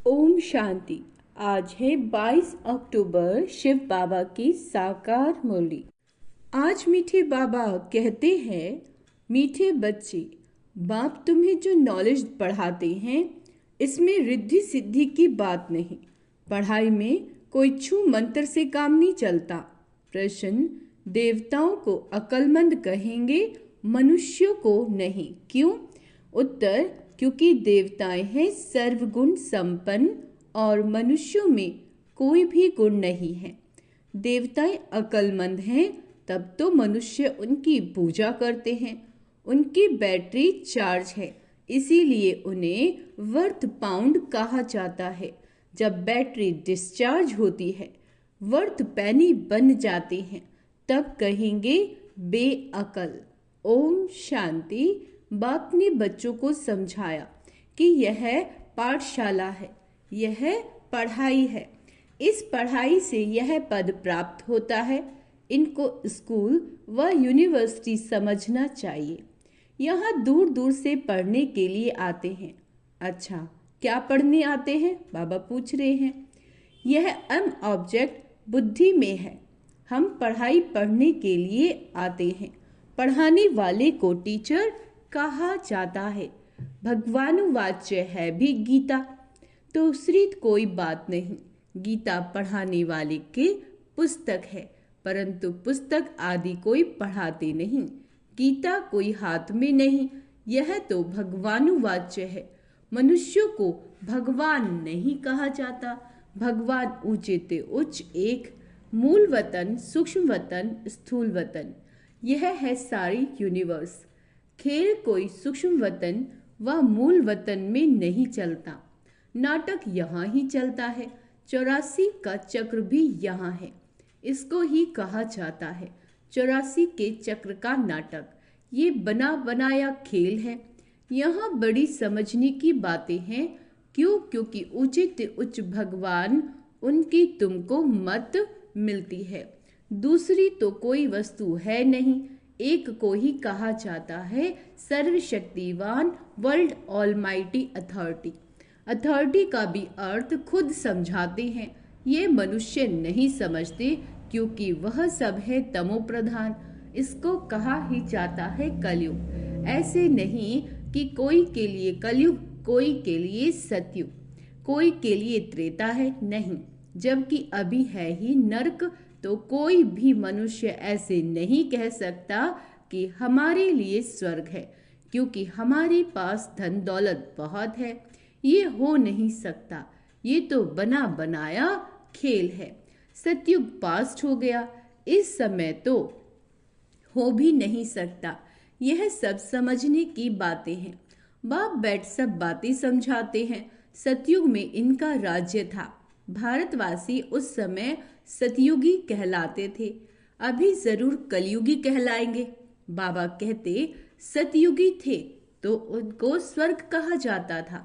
ओम शांति। आज है 22 अक्टूबर, शिव बाबा की साकार मुरली। आज मीठे बाबा कहते हैं, मीठे बच्चे, बाप तुम्हें जो नॉलेज पढ़ाते हैं इसमें रिद्धि सिद्धि की बात नहीं। पढ़ाई में कोई छू मंत्र से काम नहीं चलता। प्रश्न, देवताओं को अक्लमंद कहेंगे, मनुष्यों को नहीं। क्यों? उत्तर, क्योंकि देवताएं हैं सर्वगुण संपन्न और मनुष्यों में कोई भी गुण नहीं है। देवताएं अक्लमंद हैं तब तो मनुष्य उनकी पूजा करते हैं। उनकी बैटरी चार्ज है, इसीलिए उन्हें वर्थ पाउंड कहा जाता है। जब बैटरी डिस्चार्ज होती है, वर्थ पैनी बन जाते हैं, तब कहेंगे बेअकल। ओम शांति। बाप ने बच्चों को समझाया कि यह पाठशाला है, यह पढ़ाई है। इस पढ़ाई से यह पद प्राप्त होता है। इनको स्कूल व यूनिवर्सिटी समझना चाहिए। यहाँ दूर दूर से पढ़ने के लिए आते हैं। अच्छा, क्या पढ़ने आते हैं? बाबा पूछ रहे हैं। यह ऑब्जेक्ट बुद्धि में है। हम पढ़ाई पढ़ने के लिए आते हैं। पढ़ाने वाले को टीचर कहा जाता है। भगवानुवाच्य है भी गीता। दूसरी कोई बात नहीं। गीता पढ़ाने वाले के पुस्तक है, परंतु पुस्तक आदि कोई पढ़ाते नहीं। गीता कोई हाथ में नहीं। यह तो भगवानुवाच्य है। मनुष्यों को भगवान नहीं कहा जाता। भगवान ऊंचे ते उच्च एक, मूल वतन, सूक्ष्म वतन, स्थूल वतन, यह है सारी यूनिवर्स। खेल कोई सूक्ष्म वतन व मूल वतन में नहीं चलता। नाटक यहाँ ही चलता है। 84 का चक्र भी यहाँ है। इसको ही कहा जाता है 84 के चक्र का नाटक। ये बना बनाया खेल है। यहाँ बड़ी समझने की बातें हैं। क्यों? क्योंकि उचित उच्च भगवान उनकी तुमको मत मिलती है। दूसरी तो कोई वस्तु है नहीं। एक को ही कहा जाता है सर्वशक्तिवान, वर्ल्ड ऑलमाइटी अथॉरिटी। अथॉरिटी का भी अर्थ खुद समझाते हैं। ये मनुष्य नहीं समझते क्योंकि वह सब है तमो प्रधान। इसको कहा ही जाता है कलयुग। ऐसे नहीं कि कोई के लिए कलयुग, कोई के लिए सतयुग, कोई के लिए त्रेता है, नहीं। जबकि अभी है ही नरक, तो कोई भी मनुष्य ऐसे नहीं कह सकता कि हमारे लिए स्वर्ग है, क्योंकि हमारे पास धन दौलत बहुत है। ये हो नहीं सकता। ये तो बना बनाया खेल है। सतयुग पास्ट हो गया, इस समय तो हो भी नहीं सकता। यह सब समझने की बातें हैं। बाप बैठ सब बातें समझाते हैं। सतयुग में इनका राज्य था। भारतवासी उस समय सतयुगी कहलाते थे। अभी जरूर कलयुगी कहलाएंगे। बाबा कहते सतयुगी थे तो उनको स्वर्ग कहा जाता था।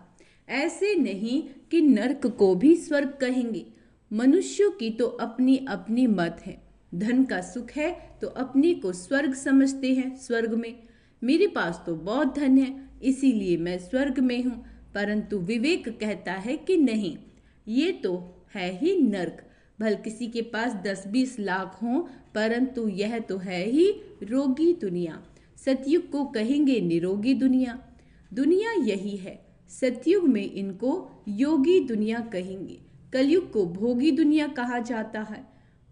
ऐसे नहीं कि नरक को भी स्वर्ग कहेंगे। मनुष्यों की तो अपनी अपनी मत है। धन का सुख है तो अपने को स्वर्ग समझते हैं। स्वर्ग में मेरे पास तो बहुत धन है, इसीलिए मैं स्वर्ग में हूँ। परंतु विवेक कहता है कि नहीं, ये तो है ही नर्क। भल किसी के पास 10-20 लाख हों, परंतु यह तो है ही रोगी दुनिया। सतयुग को कहेंगे निरोगी दुनिया। दुनिया यही है। सतयुग में इनको योगी दुनिया कहेंगे। कलयुग को भोगी दुनिया कहा जाता है।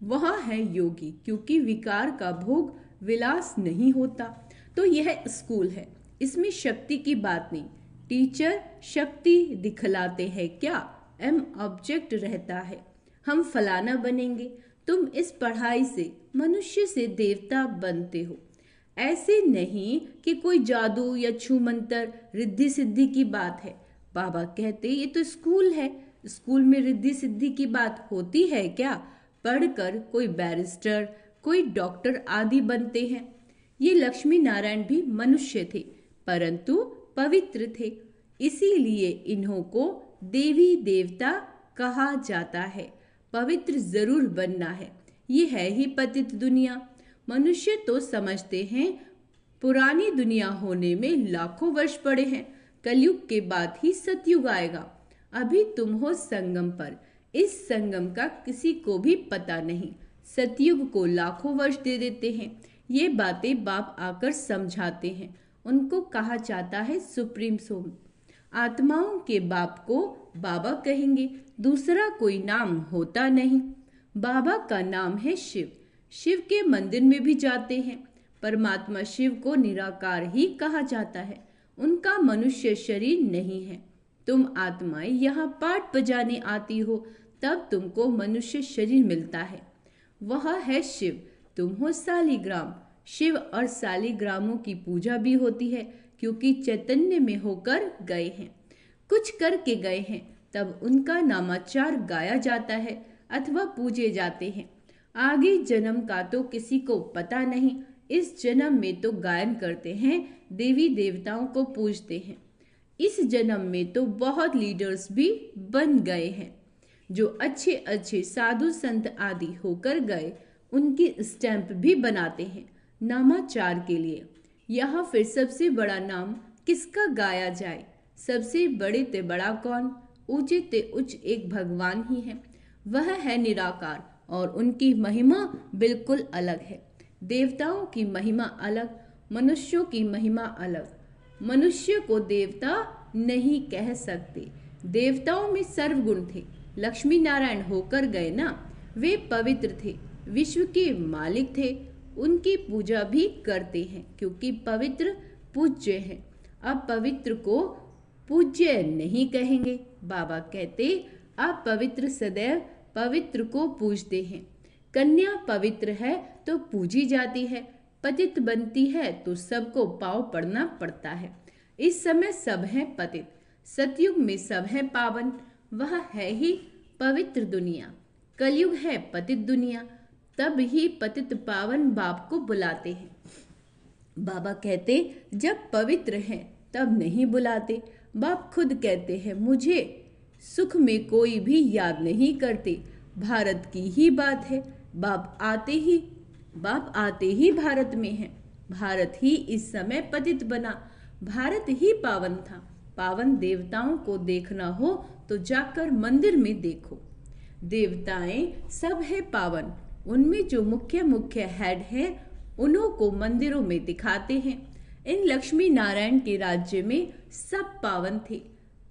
वहाँ है योगी, क्योंकि विकार का भोग विलास नहीं होता। तो यह स्कूल है, इसमें शक्ति की बात नहीं। टीचर शक्ति दिखलाते हैं क्या? ऑब्जेक्ट रहता है। हम फलाना बनेंगे। तुम इस पढ़ाई से मनुष्य से देवता बनते हो। ऐसे नहीं कि कोई जादू या छू मंत्र रिद्धि सिद्धि की बात है। बाबा कहते ये तो स्कूल है। स्कूल में रिद्धि सिद्धि की बात होती है क्या? पढ़कर कोई बैरिस्टर, कोई डॉक्टर आदि बनते हैं। ये लक्ष्मी नारायण भी मनुष्य थे, परंतु पवित्र थे। इसीलिए इन्हों को देवी देवता कहा जाता है। पवित्र जरूर बनना है। ये है ही पतित दुनिया। मनुष्य तो समझते हैं पुरानी दुनिया होने में लाखों वर्ष पड़े हैं। कलयुग के बाद ही सतयुग आएगा। अभी तुम हो संगम पर, इस संगम का किसी को भी पता नहीं, सतयुग को लाखों वर्ष दे देते हैं। ये बातें बाप आकर समझाते हैं। उनको कहा जाता है सुप्रीम सोल। आत्माओं के बाप को बाबा कहेंगे, दूसरा कोई नाम होता नहीं। बाबा का नाम है शिव। शिव के मंदिर में भी जाते हैं। परमात्मा शिव को निराकार ही कहा जाता है। उनका मनुष्य शरीर नहीं है। तुम आत्माएं यहाँ पाठ बजाने आती हो, तब तुमको मनुष्य शरीर मिलता है। वह है शिव, तुम हो सालीग्राम। शिव और सालीग्रामों की पूजा भी होती है, क्योंकि चैतन्य में होकर गए हैं, कुछ करके गए हैं, तब उनका नामाचार गाया जाता है अथवा पूजे जाते हैं। आगे जन्म का तो किसी को पता नहीं। इस जन्म में तो गायन करते हैं, देवी देवताओं को पूजते हैं। इस जन्म में तो बहुत लीडर्स भी बन गए हैं। जो अच्छे अच्छे साधु संत आदि होकर गए, उनकी स्टैंप भी बनाते हैं नामाचार के लिए। यहाँ फिर सबसे बड़ा नाम किसका गाया जाए? सबसे बड़े ते बड़ा कौन? ऊंचे ते उच्च एक भगवान ही है। वह है निराकार और उनकी महिमा बिल्कुल अलग है। देवताओं की महिमा अलग, मनुष्यों की महिमा अलग। मनुष्य को देवता नहीं कह सकते। देवताओं में सर्वगुण थे। लक्ष्मी नारायण होकर गए ना, वे पवित्र थे, विश्व के मालिक थे। उनकी पूजा भी करते हैं, क्योंकि पवित्र पूज्य हैं। अब पवित्र को पूज्य नहीं कहेंगे। बाबा कहते, आप पवित्र सदैव पवित्र को पूजते हैं। कन्या पवित्र है तो पूजी जाती है, पतित बनती है तो सबको पाँव पड़ना पड़ता है। इस समय सब हैं पतित, सतयुग में सब हैं पावन। वह है ही पवित्र दुनिया। कलयुग है पतित दुनिया, तब ही पतित पावन बाप को बुलाते हैं। बाबा कहते, जब पवित्र हैं तब नहीं बुलाते। बाप खुद कहते हैं, मुझे सुख में कोई भी याद नहीं करते। भारत की ही बात है, बाप आते ही भारत में है। भारत ही इस समय पतित बना। भारत ही पावन था। पावन देवताओं को देखना हो तो जाकर मंदिर में देखो। देवताएं सब है पावन। उनमें जो मुख्य मुख्य हेड है, उन्हों को मंदिरों में दिखाते हैं। इन लक्ष्मी नारायण के राज्य में सब पावन थे,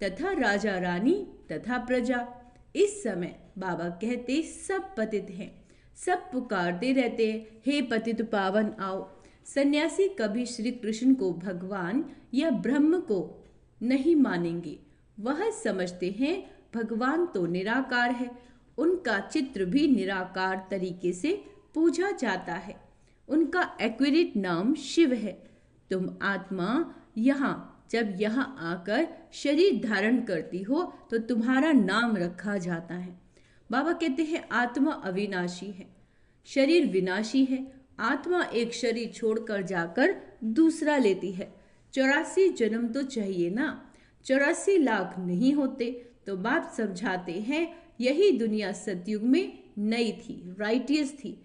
तथा राजा रानी तथा प्रजा। इस समय बाबा कहते, सब पतित हैं। सब पुकारते रहते हैं, हे पतित पावन आओ। सन्यासी कभी श्री कृष्ण को भगवान या ब्रह्म को नहीं मानेंगे। वह समझते हैं भगवान तो निराकार है। उनका चित्र भी निराकार तरीके से पूजा जाता है। उनका एक्यूरेट नाम शिव है। तुम आत्मा जब यहाँ आकर शरीर धारण करती हो तो तुम्हारा नाम रखा जाता है। बाबा कहते हैं, आत्मा अविनाशी है, शरीर विनाशी है। आत्मा एक शरीर छोड़कर जाकर दूसरा लेती है। 84 जन्म तो चाहिए ना, 84 लाख नहीं होते। तो बाप समझाते हैं, यही दुनिया सतयुग में नई थी, राइटियस थी।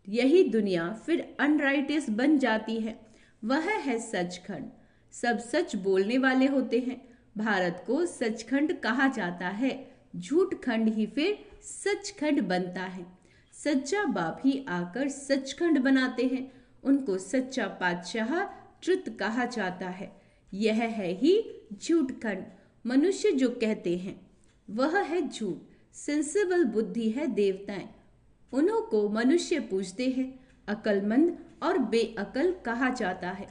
यही दुनिया फिर अनराइटियस बन जाती है। वह है सचखंड। सब सच बोलने वाले होते हैं। भारत को सचखंड कहा जाता है। झूठ खंड ही फिर सचखंड बनता है। सच्चा बाप ही आकर सचखंड बनाते हैं। उनको सच्चा पातशाह ट्रुथ कहा जाता है। यह है ही झूठ खंड। मनुष्य जो कहते हैं वह है झूठ। सेंसिबल बुद्धि है देवताएं, उन्हों को मनुष्य पूजते हैं। अकलमंद और बेअकल कहा जाता है।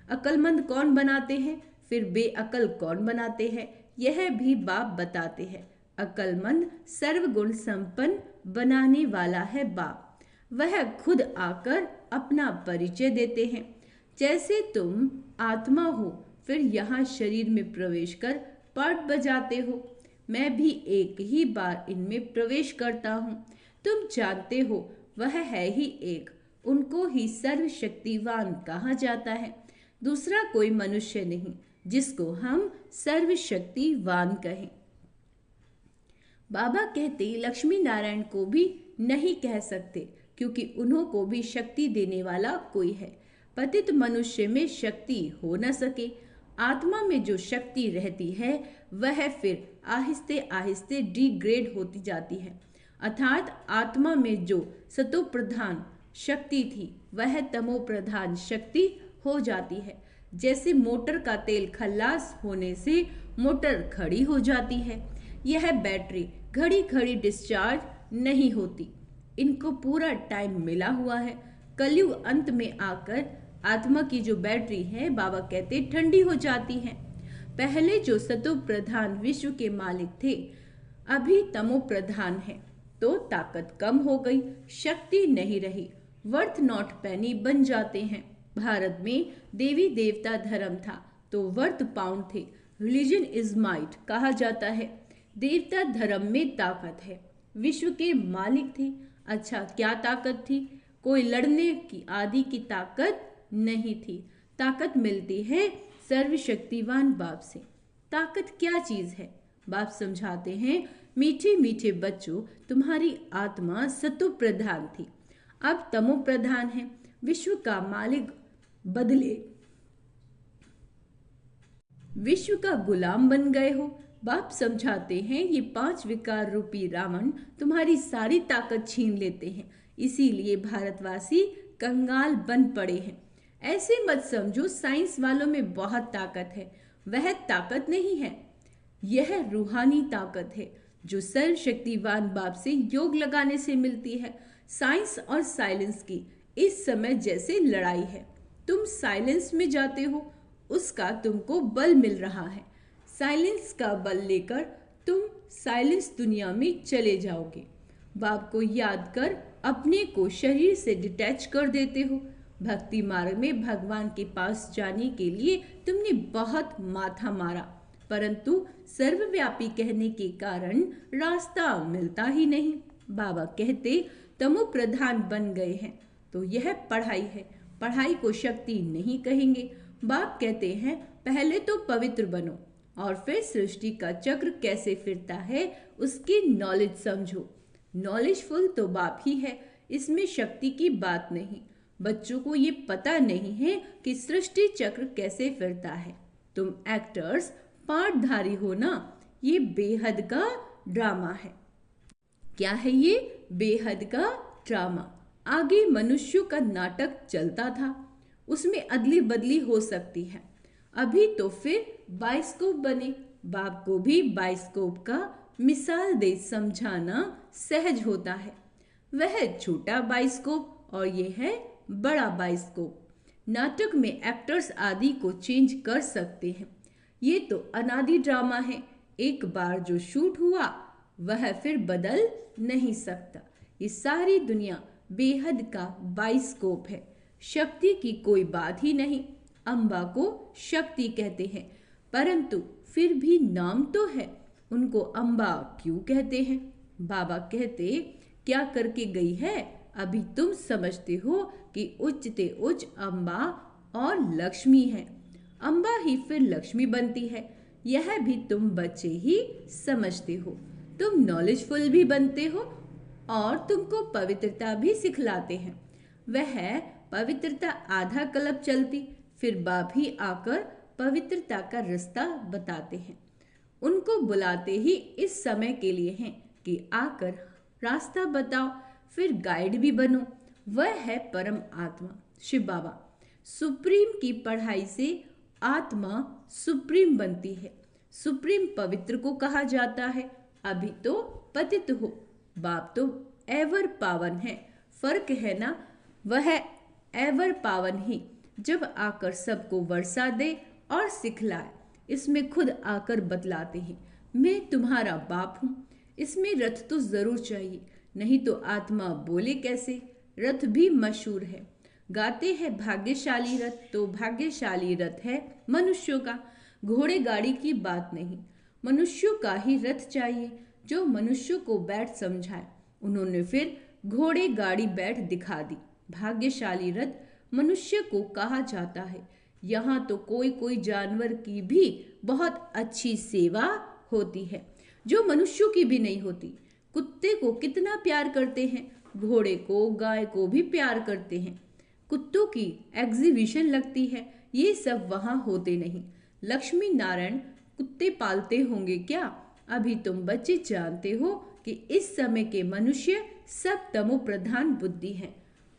अकलमंद कौन बनाते हैं, फिर बेअकल कौन बनाते हैं, यह भी बाप बताते हैं। अकलमंद सर्वगुण संपन्न बनाने वाला है बाप। वह खुद आकर अपना परिचय देते हैं। जैसे तुम आत्मा हो, फिर यहाँ शरीर में प्रवेश कर पाठ बजाते हो। मैं भी एक ही बार इनमें प्रवेश करता हूँ। तुम जानते हो वह है ही एक। उनको ही सर्वशक्तिवान कहा जाता है। दूसरा कोई मनुष्य नहीं जिसको हम सर्वशक्तिवान कहें। बाबा कहते, लक्ष्मी नारायण को भी नहीं कह सकते, क्योंकि उन्हों को भी शक्ति देने वाला कोई है। पतित मनुष्य में शक्ति हो न सके। आत्मा में जो शक्ति रहती है वह फिर आहिस्ते आहिस्ते डिग्रेड होती जाती है, अर्थात आत्मा में जो सतो प्रधान शक्ति थी वह तमो प्रधान शक्ति हो जाती है। जैसे मोटर का तेल खल्लास होने से मोटर खड़ी हो जाती है, यह बैटरी घड़ी घड़ी डिस्चार्ज नहीं होती, इनको पूरा टाइम मिला हुआ है। कलयुग अंत में आकर आत्मा की जो बैटरी है बाबा कहते ठंडी हो जाती है। पहले जो सतो प्रधान विश्व के मालिक थे अभी तमो प्रधान है, तो ताकत कम हो गई, शक्ति नहीं रही, वर्थ नॉट पेनी बन जाते हैं। भारत में देवी देवता धर्म था तो वर्थ पाउंड थे, रिलीजन इज माइट कहा जाता है। देवता धर्म में ताकत है, विश्व के मालिक थे। अच्छा क्या ताकत थी? कोई लड़ने की आदि की ताकत नहीं थी, ताकत मिलती है सर्वशक्तिवान बाप से। ताकत क्या चीज है? बाप समझाते हैं, मीठे मीठे बच्चों, तुम्हारी आत्मा सतो प्रधान थी, अब तमो प्रधान है, विश्व का मालिक बदले विश्व का गुलाम बन गए हो। बाप समझाते हैं ये 5 विकार रूपी रावण तुम्हारी सारी ताकत छीन लेते हैं, इसीलिए भारतवासी कंगाल बन पड़े हैं। ऐसे मत समझो साइंस वालों में बहुत ताकत है, वह ताकत नहीं है, यह रूहानी ताकत है जो सर्वशक्तिवान बाप से योग लगाने से मिलती है। साइंस और साइलेंस की इस समय जैसे लड़ाई है, तुम साइलेंस में जाते हो, उसका तुमको बल मिल रहा है, साइलेंस का बल लेकर तुम साइलेंस दुनिया में चले जाओगे। बाप को याद कर अपने को शरीर से डिटैच कर देते हो। भक्ति मार्ग में भगवान के पास जाने के लिए तुमने बहुत माथा मारा, परंतु सर्वव्यापी कहने के कारण रास्ता मिलता ही नहीं। बाबा कहते तमो प्रधान बन गए हैं तो यह पढ़ाई है, पढ़ाई को शक्ति नहीं कहेंगे। बाप कहते हैं पहले तो पवित्र बनो और फिर सृष्टि का चक्र कैसे फिरता है उसकी नॉलेज समझो। नॉलेजफुल तो बाप ही है, इसमें शक्ति की बात नहीं। बच्चों को ये पता नहीं है कि सृष्टि चक्र कैसे फिरता है। तुम एक्टर्स पार्टधारी हो ना, ये बेहद का ड्रामा है। क्या है ये बेहद का ड्रामा? आगे मनुष्यों का नाटक चलता था, उसमें अदली बदली हो सकती है। अभी तो फिर बाइस्कोप बने, बाप को भी बाइस्कोप का मिसाल दे समझाना सहज होता है। वह छोटा बाइस्कोप और ये है बड़ा बाइस्कोप। नाटक में एक्टर्स आदि को चेंज कर सकते हैं, ये तो अनादि ड्रामा है, एक बार जो शूट हुआ वह फिर बदल नहीं सकता। ये सारी दुनिया बेहद का बाइस्कोप है, शक्ति की कोई बात ही नहीं। अम्बा को शक्ति कहते हैं, परंतु फिर भी नाम तो है, उनको अम्बा क्यों कहते हैं? बाबा कहते क्या करके गई है अभी तुम समझते हो कि उच्चते उच्च अम्बा और लक्ष्मी है, अम्बा ही फिर लक्ष्मी बनती है, यह भी तुम बच्चे ही समझते हो। तुम नॉलेजफुल भी बनते हो और तुमको पवित्रता भी सिखलाते हैं। वह पवित्रता आधा कल्प चलती, फिर बाप ही आकर पवित्रता का रास्ता बताते हैं। उनको बुलाते ही इस समय के लिए हैं कि आकर रास्ता बताओ, फिर गाइड भी बनो। वह है परम आत्मा शिव बाबा। सुप्रीम की पढ़ाई से आत्मा सुप्रीम बनती है, सुप्रीम पवित्र को कहा जाता है। अभी तो पतित हो, बाप तो एवर पावन है, फर्क है ना, वह एवर पावन ही जब आकर सबको वर्षा दे और सिखलाए, इसमें खुद आकर बतलाते हैं मैं तुम्हारा बाप हूँ। इसमें रथ तो जरूर चाहिए, नहीं तो आत्मा बोले कैसे? रथ भी मशहूर है, गाते हैं भाग्यशाली रथ, तो भाग्यशाली रथ है मनुष्यों का, घोड़े गाड़ी की बात नहीं। मनुष्यों का ही रथ चाहिए जो मनुष्यों को बैठ समझाए। उन्होंने फिर घोड़े गाड़ी बैठ दिखा दी। भाग्यशाली रथ मनुष्य को कहा जाता है। यहाँ तो कोई कोई जानवर की भी बहुत अच्छी सेवा होती है जो मनुष्यों की भी नहीं होती। कुत्ते को कितना प्यार करते हैं, घोड़े को गाय को भी प्यार करते हैं। कुत्तों की एग्जीबिशन लगती है, ये सब वहाँ होते नहीं। लक्ष्मी नारायण कुत्ते पालते होंगे क्या? अभी तुम बच्चे जानते हो कि इस समय के मनुष्य सब तमो प्रधान बुद्धि हैं।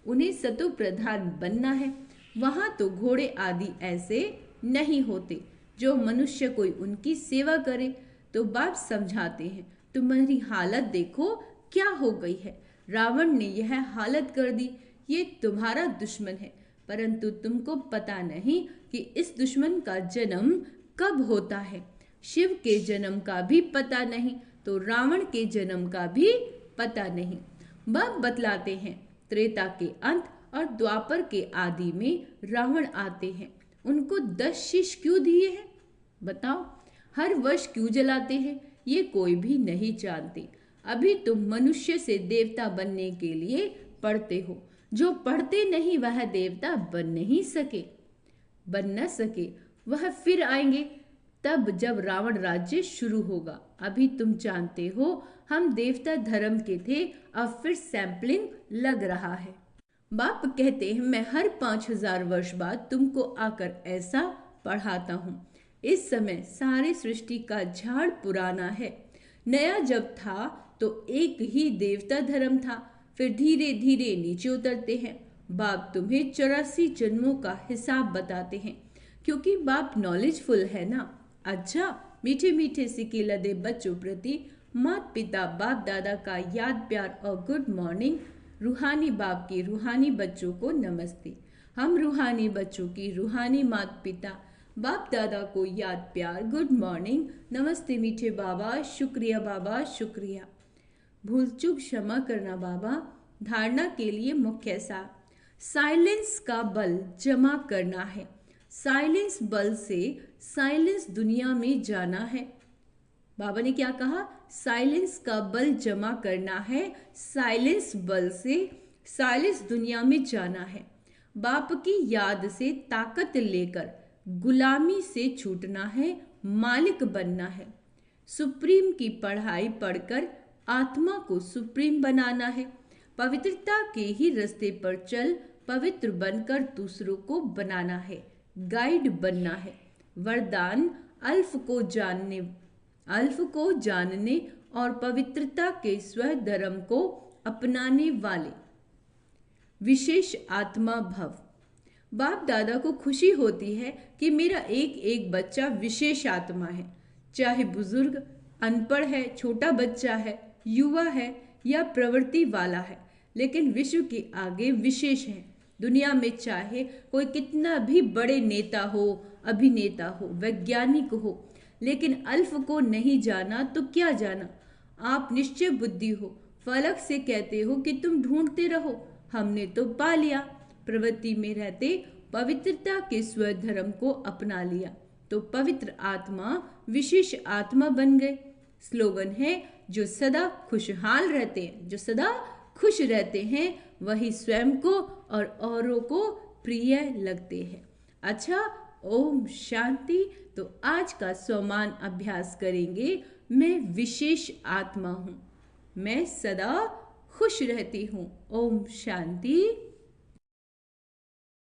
उन्हें सतो प्रधान बनना है। वहां तो घोड़े आदि ऐसे नहीं होते जो मनुष्य कोई उनकी सेवा करे। तो बाप समझाते हैं, तुम्हारी हालत देखो क्या हो गई है। रावण ने यह हालत कर दी। ये तुम्हारा दुश्मन है, परंतु तुमको पता नहीं कि इस दुश्मन का जन्म कब होता है। शिव के जन्म का भी पता नहीं तो रावण के जन्म का भी पता नहीं। बाप बतलाते हैं, त्रेता के अंत और द्वापर के आदि में रावण आते हैं। उनको 10 शीश क्यों दिए हैं बताओ? हर वर्ष क्यों जलाते हैं ये कोई भी नहीं जानते। अभी तुम मनुष्य से देवता बनने के लिए पढ़ते हो। जो पढ़ते नहीं वह देवता बन नहीं सके, बन न सके। वह फिर आएंगे तब जब रावण राज्य शुरू होगा। अभी तुम जानते हो हम देवता धर्म के थे, अब फिर सैंपलिंग लग रहा है। बाप कहते हैं मैं हर 5000 वर्ष बाद तुमको आकर ऐसा पढ़ाता हूँ। इस समय सारे सृष्टि का झाड़ पुराना है। नया जब था तो एक ही देवता धर्म था, फिर धीरे धीरे नीचे उतरते हैं। बाप तुम्हें 84 जन्मों का हिसाब बताते हैं, क्योंकि बाप नॉलेजफुल है ना। अच्छा, मीठे मीठे सिक्के लदे बच्चों प्रति माता पिता बाप दादा का याद प्यार और गुड मॉर्निंग। रूहानी बाप के रूहानी बच्चों को नमस्ते। हम रूहानी बच्चों की रूहानी माता पिता बाप दादा को याद प्यार गुड मॉर्निंग नमस्ते। मीठे बाबा शुक्रिया, बाबा शुक्रिया। भूल चूक क्षमा करना बाबा। धारणा के लिए मुख्य सार, साइलेंस का बल जमा करना है। साइलेंस बल से साइलेंस दुनिया में जाना है। बाबा ने क्या कहा? साइलेंस का बल जमा करना है। साइलेंस बल से साइलेंस दुनिया में जाना है। बाप की याद से ताकत लेकर गुलामी से छूटना है, मालिक बनना है। सुप्रीम की पढ़ाई पढ़कर आत्मा को सुप्रीम बनाना है। पवित्रता के ही रास्ते पर चल, पवित्र बनकर दूसरों को बनाना है, गाइड बनना है। वरदान अल्फ को जानने और पवित्रता के स्वधर्म को अपनाने वाले विशेष आत्मा भव। बाप दादा को खुशी होती है कि मेरा एक एक बच्चा विशेष आत्मा है, चाहे बुजुर्ग, अनपढ़ है, छोटा बच्चा है, युवा है या प्रवृत्ति वाला है, लेकिन विश्व के आगे विशेष है। दुनिया में चाहे कोई कितना भी बड़े नेता हो, अभिनेता हो, वैज्ञानिक हो, लेकिन अल्फ को नहीं जाना तो क्या जाना। आप निश्चय बुद्धि हो, फलक से कहते हो कि तुम ढूंढते रहो, हमने तो पा लिया। प्रवृत्ति में रहते पवित्रता के स्वधर्म को अपना लिया तो पवित्र आत्मा विशेष आत्मा बन गए। स्लोगन है, जो सदा खुशहाल रहते हैं, जो सदा खुश रहते हैं वही स्वयं को और औरों को प्रिय लगते हैं। अच्छा, ओम शांति। तो आज का स्वमान अभ्यास करेंगे। मैं विशेष आत्मा हूँ, मैं सदा खुश रहती हूँ। ओम शांति।